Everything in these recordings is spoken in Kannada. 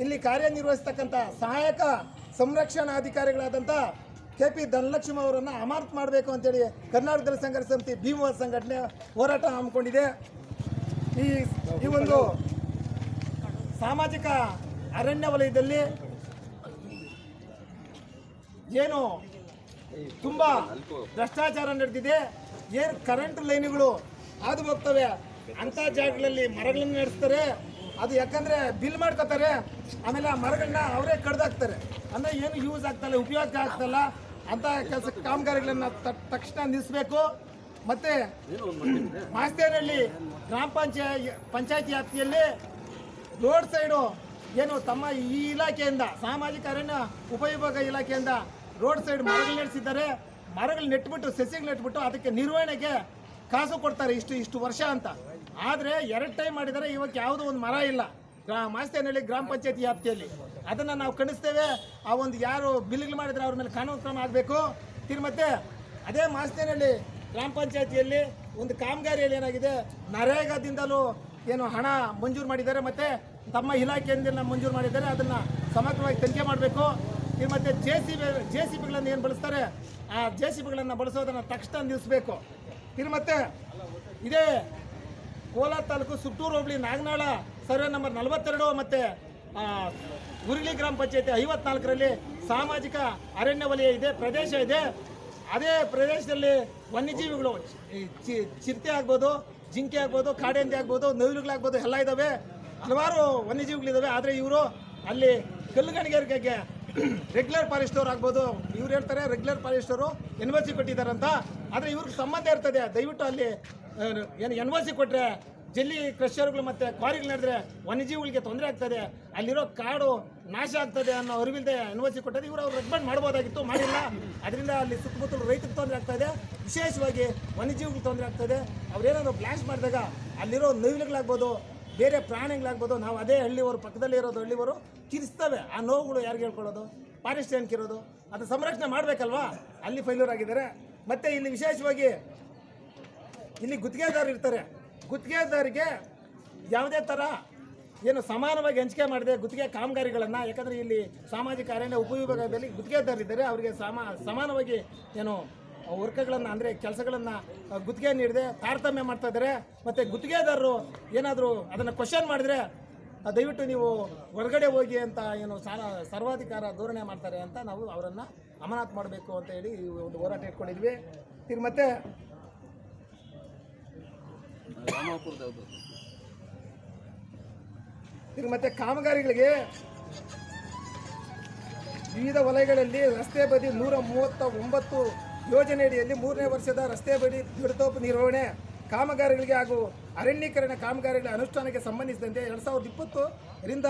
ಇಲ್ಲಿ ಕಾರ್ಯನಿರ್ವಹಿಸ್ತಕ್ಕಂಥ ಸಹಾಯಕ ಸಂರಕ್ಷಣಾಧಿಕಾರಿಗಳಾದಂಥ KP ಧನಲಕ್ಷ್ಮಿ ಅವರನ್ನು ಅಮಾನತು ಮಾಡಬೇಕು ಅಂತೇಳಿ ಕರ್ನಾಟಕ ದಲಿತ ಸಂಘರ್ಷ ಸಮಿತಿ ಭೀಮವಾದ ಸಂಘಟನೆ ಹೋರಾಟ ಹಮ್ಮಿಕೊಂಡಿದೆ. ಈ ಒಂದು ಸಾಮಾಜಿಕ ಅರಣ್ಯ ವಲಯದಲ್ಲಿ ಏನು ತುಂಬ ಭ್ರಷ್ಟಾಚಾರ ನಡೆದಿದೆ, ಏನು ಕರೆಂಟ್ ಲೈನ್ಗಳು ಹಾದು ಹೋಗ್ತವೆ ಅಂಥ ಜಾಗಗಳಲ್ಲಿ ಮರಗಳನ್ನು ನಡೆಸ್ತಾರೆ. ಅದು ಯಾಕಂದರೆ ಬಿಲ್ ಮಾಡ್ಕೋತಾರೆ, ಆಮೇಲೆ ಆ ಮರಗಳನ್ನ ಅವರೇ ಕಡ್ದಾಕ್ತಾರೆ. ಅಂದರೆ ಏನು ಯೂಸ್ ಆಗ್ತಲ್ಲ, ಉಪಯೋಗ ಆಗ್ತಲ್ಲ ಅಂಥ ಕೆಲಸ ಕಾಮಗಾರಿಗಳನ್ನು ತಕ್ಷಣ ನಿಲ್ಲಿಸಬೇಕು. ಮತ್ತು ಮಾಸ್ತೇನಹಳ್ಳಿ ಗ್ರಾಮ ಪಂಚಾಯತಿ ವ್ಯಾಪ್ತಿಯಲ್ಲಿ ರೋಡ್ ಸೈಡು ಏನು ತಮ್ಮ ಈ ಇಲಾಖೆಯಿಂದ ಸಾಮಾಜಿಕ ಅರಣ್ಯ ಉಪವಿಭಾಗ ಇಲಾಖೆಯಿಂದ ರೋಡ್ ಸೈಡ್ ಮರಗಳು ನಡೆಸಿದ್ದಾರೆ. ಮರಗಳು ನೆಟ್ಬಿಟ್ಟು ಸಸಿಗಳು ನೆಟ್ಬಿಟ್ಟು ಅದಕ್ಕೆ ನಿರ್ವಹಣೆಗೆ ಕಾಸು ಕೊಡ್ತಾರೆ ಇಷ್ಟು ವರ್ಷ ಅಂತ. ಆದರೆ 2 ಟೈಮ್ ಮಾಡಿದರೆ ಇವತ್ತು ಯಾವುದೋ ಒಂದು ಮರ ಇಲ್ಲ ಮಾಸ್ತೇನಹಳ್ಳಿ ಗ್ರಾಮ ಪಂಚಾಯತಿ ವ್ಯಾಪ್ತಿಯಲ್ಲಿ. ಅದನ್ನು ನಾವು ಖಂಡಿಸ್ತೇವೆ. ಆ ಒಂದು ಯಾರು ಬಿಲ್ಗಳು ಮಾಡಿದರೆ ಅವ್ರ ಮೇಲೆ ಕಾನೂನು ಕ್ರಮ ಆಗಬೇಕು. ಮತ್ತೆ ಅದೇ ಮಾಸ್ತೇನಹಳ್ಳಿ ಗ್ರಾಮ ಪಂಚಾಯತಿಯಲ್ಲಿ ಒಂದು ಕಾಮಗಾರಿಯಲ್ಲಿ ಏನಾಗಿದೆ, ನರೇಗಾದಿಂದಲೂ ಏನು ಹಣ ಮಂಜೂರು ಮಾಡಿದ್ದಾರೆ, ಮತ್ತು ತಮ್ಮ ಇಲಾಖೆಯಿಂದ ಮಂಜೂರು ಮಾಡಿದ್ದಾರೆ. ಅದನ್ನು ಸಮಗ್ರವಾಗಿ ತನಿಖೆ ಮಾಡಬೇಕು. ಮತ್ತು JCBಗಳನ್ನು ಏನು ಬಳಸ್ತಾರೆ, ಆ JCBಗಳನ್ನು ಬಳಸೋದನ್ನು ತಕ್ಷಣ ನಿಲ್ಲಿಸಬೇಕು. ಮತ್ತೆ ಇದೇ ಕೋಲಾರ ತಾಲೂಕು ಸುತ್ತೂರು ಹೋಬಳಿ ನಾಗನಾಳ ಸರ್ವೆ ನಂಬರ್ 42 ಮತ್ತು ಉರುಳಿ ಗ್ರಾಮ ಪಂಚಾಯತಿ 54ರಲ್ಲಿ ಸಾಮಾಜಿಕ ಅರಣ್ಯ ವಲಯ ಇದೆ, ಪ್ರದೇಶ ಇದೆ. ಅದೇ ಪ್ರದೇಶದಲ್ಲಿ ವನ್ಯಜೀವಿಗಳು ಚಿರತೆ ಆಗ್ಬೋದು, ಜಿಂಕೆ ಆಗ್ಬೋದು, ಕಾಡೆಂದೆ ಆಗ್ಬೋದು, ನವಿಲುಗಳಾಗ್ಬೋದು ಎಲ್ಲ ಇದ್ದಾವೆ, ಹಲವಾರು ವನ್ಯಜೀವಿಗಳಿದ್ದಾವೆ. ಆದರೆ ಇವರು ಅಲ್ಲಿ ಕಲ್ಲುಗಣಿಗಾರಿಕೆಗೆ ರೆಗ್ಯುಲರ್ ಫಾರೆಸ್ಟರ್ ಆಗ್ಬೋದು, ಇವ್ರು ಹೇಳ್ತಾರೆ ರೆಗ್ಯುಲರ್ ಫಾರೆಸ್ಟರು NOC ಕೊಟ್ಟಿದ್ದಾರಂತ. ಆದರೆ ಇವ್ರಿಗೆ ಸಂಬಂಧ ಇರ್ತದೆ. ದಯವಿಟ್ಟು ಅಲ್ಲಿ ಏನು NOC ಕೊಟ್ಟರೆ ಜಲ್ಲಿ ಕ್ರಷರ್ಗಳು ಮತ್ತು ಕ್ವಾರಿಗಳು ನಡೆದ್ರೆ ವನ್ಯಜೀವಿಗಳಿಗೆ ತೊಂದರೆ ಆಗ್ತದೆ, ಅಲ್ಲಿರೋ ಕಾಡು ನಾಶ ಆಗ್ತದೆ ಅನ್ನೋ ಅರಿವಿಲ್ಲದೆ NOC ಕೊಟ್ಟರೆ ಇವರು ಅವ್ರು ರೆಕಮೆಂಡ್ ಮಾಡ್ಬೋದಾಗಿತ್ತು, ಮಾಡಿಲ್ಲ. ಅದರಿಂದ ಅಲ್ಲಿ ಸುತ್ತಮುತ್ತಲು ರೈತರಿಗೆ ತೊಂದರೆ ಆಗ್ತಾಯಿದೆ, ವಿಶೇಷವಾಗಿ ವನ್ಯಜೀವಿಗಳಿಗೆ ತೊಂದರೆ ಆಗ್ತದೆ. ಅವ್ರೇನಾದ್ರು ಬ್ಲಾಸ್ಟ್ ಮಾಡಿದಾಗ ಅಲ್ಲಿರೋ ನವಿಲುಗಳಾಗ್ಬೋದು, ಬೇರೆ ಪ್ರಾಣಿಗಳಾಗ್ಬೋದು, ನಾವು ಅದೇ ಹಳ್ಳಿಯವರು ಪಕ್ಕದಲ್ಲೇ ಇರೋದು ಹಳ್ಳಿಯವರು ಕಿರಿಸ್ತವೆ. ಆ ನೋವುಗಳು ಯಾರಿಗೆ ಹೇಳ್ಕೊಳ್ಳೋದು? ಫಾರೆಸ್ಟ್ ಏನಕ್ಕಿರೋದು? ಅದು ಸಂರಕ್ಷಣೆ ಮಾಡಬೇಕಲ್ವಾ? ಅಲ್ಲಿ ಫೈಲ್ಯೂರ್ ಆಗಿದ್ದಾರೆ. ಮತ್ತು ಇಲ್ಲಿ ವಿಶೇಷವಾಗಿ ಇಲ್ಲಿ ಗುತ್ತಿಗೆದಾರರು ಇರ್ತಾರೆ. ಗುತ್ತಿಗೆದಾರಿಗೆ ಯಾವುದೇ ಥರ ಏನು ಸಮಾನವಾಗಿ ಹಂಚಿಕೆ ಮಾಡಿದೆ ಗುತ್ತಿಗೆ ಕಾಮಗಾರಿಗಳನ್ನು, ಯಾಕಂದರೆ ಇಲ್ಲಿ ಸಾಮಾಜಿಕ ಅರಣ್ಯ ಉಪವಿಭಾಗದಲ್ಲಿ ಗುತ್ತಿಗೆದಾರರಿದ್ದಾರೆ, ಅವರಿಗೆ ಸಮಾನವಾಗಿ ಏನು ವರ್ಕ್ಗಳನ್ನು ಅಂದರೆ ಕೆಲಸಗಳನ್ನು ಗುತ್ತಿಗೆ ನೀಡದೆ ತಾರತಮ್ಯ ಮಾಡ್ತಾ ಇದ್ದಾರೆ. ಮತ್ತು ಗುತ್ತಿಗೆದಾರರು ಏನಾದರೂ ಅದನ್ನು ಕ್ವಶನ್ ಮಾಡಿದರೆ ದಯವಿಟ್ಟು ನೀವು ಹೊರಗಡೆ ಹೋಗಿ ಅಂತ ಏನು ಸರ್ವಾಧಿಕಾರ ಧೋರಣೆ ಮಾಡ್ತಾರೆ ಅಂತ ನಾವು ಅವರನ್ನು ಅಮಾನತು ಮಾಡಬೇಕು ಅಂತ ಹೇಳಿ ಒಂದು ಹೋರಾಟ ಇಟ್ಕೊಂಡಿದ್ವಿ. ಮತ್ತೆ ಮತ್ತೆ ಕಾಮಗಾರಿಗಳಿಗೆ ವಿವಿಧ ವಲಯಗಳಲ್ಲಿ ರಸ್ತೆ ಬದಿ 139 ಯೋಜನೆಯಡಿಯಲ್ಲಿ 3ನೇ ವರ್ಷದ ರಸ್ತೆ ಬದಿ ದುರದೋಪ ನಿರ್ವಹಣೆ ಕಾಮಗಾರಿಗಳಿಗೆ ಹಾಗೂ ಅರಣ್ಯೀಕರಣ ಕಾಮಗಾರಿಗಳ ಅನುಷ್ಠಾನಕ್ಕೆ ಸಂಬಂಧಿಸಿದಂತೆ 2020ರಿಂದ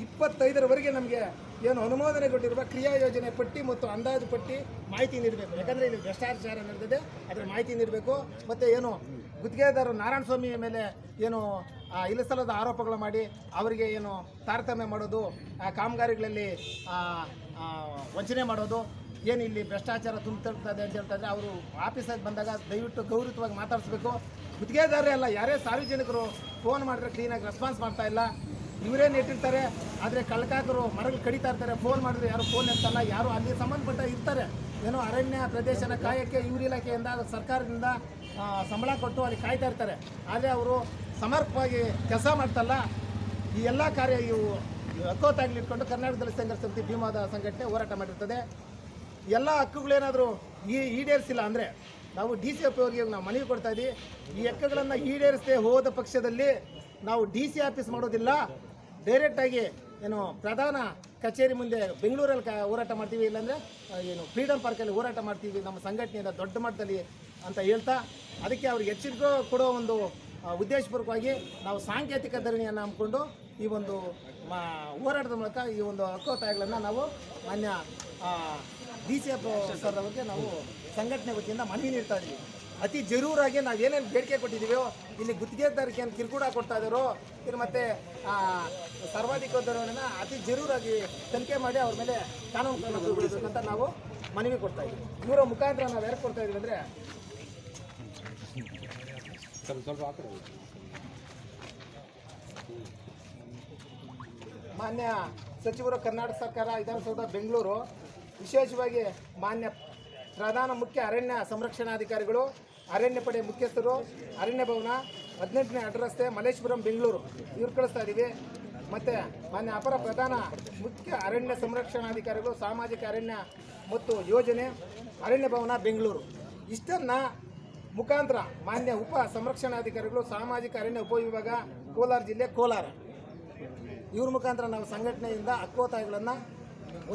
25ರವರೆಗೆ ನಮಗೆ ಏನು ಅನುಮೋದನೆಗೊಂಡಿರುವ ಕ್ರಿಯಾ ಯೋಜನೆ ಪಟ್ಟಿ ಮತ್ತು ಅಂದಾಜು ಪಟ್ಟಿ ಮಾಹಿತಿ ನೀಡಬೇಕು. ಯಾಕಂದರೆ ಇಲ್ಲಿ ಭ್ರಷ್ಟಾಚಾರ ನಡೆದಿದೆ, ಅದರ ಮಾಹಿತಿ ನೀಡಬೇಕು. ಮತ್ತು ಏನು ಗುತ್ತಿಗೆದಾರರು ನಾರಾಯಣ ಸ್ವಾಮಿ ಮೇಲೆ ಏನು ಇಲ್ಲಸಲ್ಲದ ಆರೋಪಗಳು ಮಾಡಿ ಅವರಿಗೆ ಏನು ತಾರತಮ್ಯ ಮಾಡೋದು, ಆ ಕಾಮಗಾರಿಗಳಲ್ಲಿ ವಂಚನೆ ಮಾಡೋದು, ಏನು ಇಲ್ಲಿ ಭ್ರಷ್ಟಾಚಾರ ತುಂಬಿರ್ತದೆ ಅಂತ ಹೇಳ್ತಾ ಇದ್ರೆ ಅವರು ಆಫೀಸಾಗಿ ಬಂದಾಗ ದಯವಿಟ್ಟು ಗೌರವವಾಗಿ ಮಾತಾಡಿಸ್ಬೇಕು. ಗುತ್ತಿಗೆದಾರರೇ ಅಲ್ಲ, ಯಾರೇ ಸಾರ್ವಜನಿಕರು ಫೋನ್ ಮಾಡಿದ್ರೆ ಕ್ಲೀನಾಗಿ ರೆಸ್ಪಾನ್ಸ್ ಮಾಡ್ತಾ ಇಲ್ಲ. ಇವರೇ ನೆಟ್ಟಿರ್ತಾರೆ, ಆದರೆ ಕಳ್ಳಕಾಕರು ಮರಗಳು ಕಡಿತಾ ಇರ್ತಾರೆ. ಫೋನ್ ಮಾಡಿದ್ರೆ ಯಾರು ಫೋನ್ ಎತ್ತಲ್ಲ. ಯಾರು ಅಲ್ಲಿ ಸಂಬಂಧಪಟ್ಟ ಇರ್ತಾರೆ, ಏನೋ ಅರಣ್ಯ ಪ್ರದೇಶನ ಕಾಯಕ್ಕೆ ಇವ್ರ ಇಲಾಖೆಯಿಂದ ಸರ್ಕಾರದಿಂದ ಸಂಬಳ ಕೊಟ್ಟು ಅಲ್ಲಿ ಕಾಯ್ತಾ ಇರ್ತಾರೆ. ಆದರೆ ಅವರು ಸಮರ್ಪಕವಾಗಿ ಕೆಲಸ ಮಾಡ್ತಲ್ಲ. ಈ ಎಲ್ಲ ಕಾರ್ಯ ಇವು ಹಕ್ಕೋತಾಗ್ಲಿಟ್ಕೊಂಡು ಕರ್ನಾಟಕ ದಲಿತ ಸಂಘರ್ಷ ಸಮಿತಿ ಭೀಮವಾದ ಸಂಘಟನೆ ಹೋರಾಟ ಮಾಡಿರ್ತದೆ. ಎಲ್ಲ ಹಕ್ಕುಗಳೇನಾದರೂ ಈಡೇರಿಸಿಲ್ಲ ಅಂದರೆ ನಾವು DCF ಅವರಿಗೆ ನಾವು ಮನವಿ ಕೊಡ್ತಾ ಇದ್ದೀವಿ. ಈ ಹಕ್ಕುಗಳನ್ನು ಈಡೇರಿಸದೆ ಹೋದ ಪಕ್ಷದಲ್ಲಿ ನಾವು DC ಆಫೀಸ್ ಮಾಡೋದಿಲ್ಲ, ಡೈರೆಕ್ಟಾಗಿ ಏನು ಪ್ರಧಾನ ಕಚೇರಿ ಮುಂದೆ ಬೆಂಗಳೂರಲ್ಲಿ ಹೋರಾಟ ಮಾಡ್ತೀವಿ, ಇಲ್ಲಾಂದರೆ ಏನು ಫ್ರೀಡಮ್ ಪಾರ್ಕಲ್ಲಿ ಹೋರಾಟ ಮಾಡ್ತೀವಿ ನಮ್ಮ ಸಂಘಟನೆಯಿಂದ ದೊಡ್ಡ ಮಟ್ಟದಲ್ಲಿ ಅಂತ ಹೇಳ್ತಾ, ಅದಕ್ಕೆ ಅವ್ರಿಗೆ ಎಚ್ಚರಿಕೆ ಕೊಡೋ ಒಂದು ಉದ್ದೇಶಪೂರ್ವಕವಾಗಿ ನಾವು ಸಾಂಕೇತಿಕ ಧರಣಿಯನ್ನು ಹಮ್ಮಿಕೊಂಡು ಈ ಒಂದು ಹೋರಾಟದ ಮೂಲಕ ಈ ಒಂದು ಹಕ್ಕೋತ್ತಾಯಗಳನ್ನು ನಾವು ಮಾನ್ಯ DCF ಸರ್ ಅವರಿಗೆ ನಾವು ಸಂಘಟನೆ ವತಿಯಿಂದ ಮನವಿ ನೀಡ್ತಾ ಇದ್ದೀವಿ. ಅತಿ ಜರೂರಾಗಿ ನಾವು ಏನೇನು ಬೇಡಿಕೆ ಕೊಟ್ಟಿದ್ದೀವೋ ಇಲ್ಲಿ ಗುತ್ತಿಗೆದಾರರಿಗೆ ಏನು ಕಿರುಕುಳ ಕೊಡ್ತಾ ಇದ್ದಾರೋ ಮತ್ತು ಸರ್ವಾಧಿಕ ಧೋರಣೆನ ಅತಿ ಜರೂರಾಗಿ ತನಿಖೆ ಮಾಡಿ ಅವ್ರ ಮೇಲೆ ಕಾನೂನು ಕ್ರಮ ಕೈಗೊಳ್ಳಬೇಕಂತ ನಾವು ಮನವಿ ಕೊಡ್ತಾ ಇದ್ದೀವಿ. ಇವರ ಮುಖಾಂತರ ನಾವು ಯಾರು ಕೊಡ್ತಾ ಇದ್ದೀವಿ ಅಂದರೆ ಮಾನ್ಯ ಸಚಿವರು ಕರ್ನಾಟಕ ಸರ್ಕಾರ ವಿಧಾನಸೌಧ ಬೆಂಗಳೂರು, ವಿಶೇಷವಾಗಿ ಮಾನ್ಯ ಪ್ರಧಾನ ಮುಖ್ಯ ಅರಣ್ಯ ಸಂರಕ್ಷಣಾಧಿಕಾರಿಗಳು, ಅರಣ್ಯ ಪಡೆ ಮುಖ್ಯಸ್ಥರು, ಅರಣ್ಯ ಭವನ 18ನೇ ಅಡ್ರಸ್ತೆ ಮಲ್ಲೇಶ್ವರಂ ಬೆಂಗಳೂರು ಇವ್ರು ಕಳಿಸ್ತಾ ಇದ್ದೀವಿ. ಮತ್ತು ಮಾನ್ಯ ಅಪರ ಪ್ರಧಾನ ಮುಖ್ಯ ಅರಣ್ಯ ಸಂರಕ್ಷಣಾಧಿಕಾರಿಗಳು, ಸಾಮಾಜಿಕ ಅರಣ್ಯ ಮತ್ತು ಯೋಜನೆ, ಅರಣ್ಯ ಭವನ ಬೆಂಗಳೂರು ಇಷ್ಟನ್ನು ಮುಖಾಂತರ ಮಾನ್ಯ ಉಪ ಸಂರಕ್ಷಣಾಧಿಕಾರಿಗಳು, ಸಾಮಾಜಿಕ ಅರಣ್ಯ ಉಪವಿಭಾಗ ಕೋಲಾರ ಜಿಲ್ಲೆ ಕೋಲಾರ ಇವ್ರ ಮುಖಾಂತರ ನಾವು ಸಂಘಟನೆಯಿಂದ ಹಕ್ಕೋತ್ತಾಯಗಳನ್ನು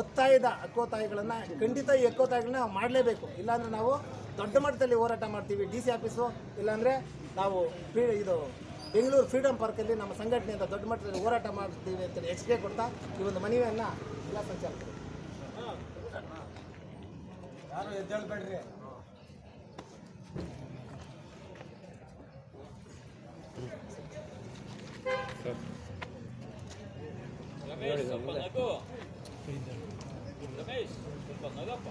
ಒತ್ತಾಯದ ಹಕ್ಕೋತ್ತಾಯಗಳನ್ನು ಖಂಡಿತ ಈ ಹಕ್ಕೋತ್ತಾಯಗಳನ್ನ ನಾವು ಮಾಡಲೇಬೇಕು. ಇಲ್ಲಾಂದರೆ ನಾವು ದೊಡ್ಡ ಮಟ್ಟದಲ್ಲಿ ಹೋರಾಟ ಮಾಡ್ತೀವಿ DC ಆಫೀಸು, ಇಲ್ಲಾಂದರೆ ನಾವು ಇದು ಬೆಂಗಳೂರು ಫ್ರೀಡಮ್ ಪಾರ್ಕಲ್ಲಿ ನಮ್ಮ ಸಂಘಟನೆಯಿಂದ ದೊಡ್ಡ ಮಟ್ಟದಲ್ಲಿ ಹೋರಾಟ ಮಾಡ್ತೀವಿ ಅಂತೇಳಿ ಎಚ್ಚರಿಕೆ ಕೊಡ್ತಾ ಈ ಒಂದು ಮನವಿಯನ್ನು ಜಿಲ್ಲಾ ಸಂಚಾಲಕರು ಯಾರು ಎದ್ದೇಳಬೇಡ್ರಿ. ರಮೇಶ್ ಸ್ವಲ್ಪ ನಗು. ರಮೇಶ್ ಸ್ವಲ್ಪ ನಗಪ್ಪ.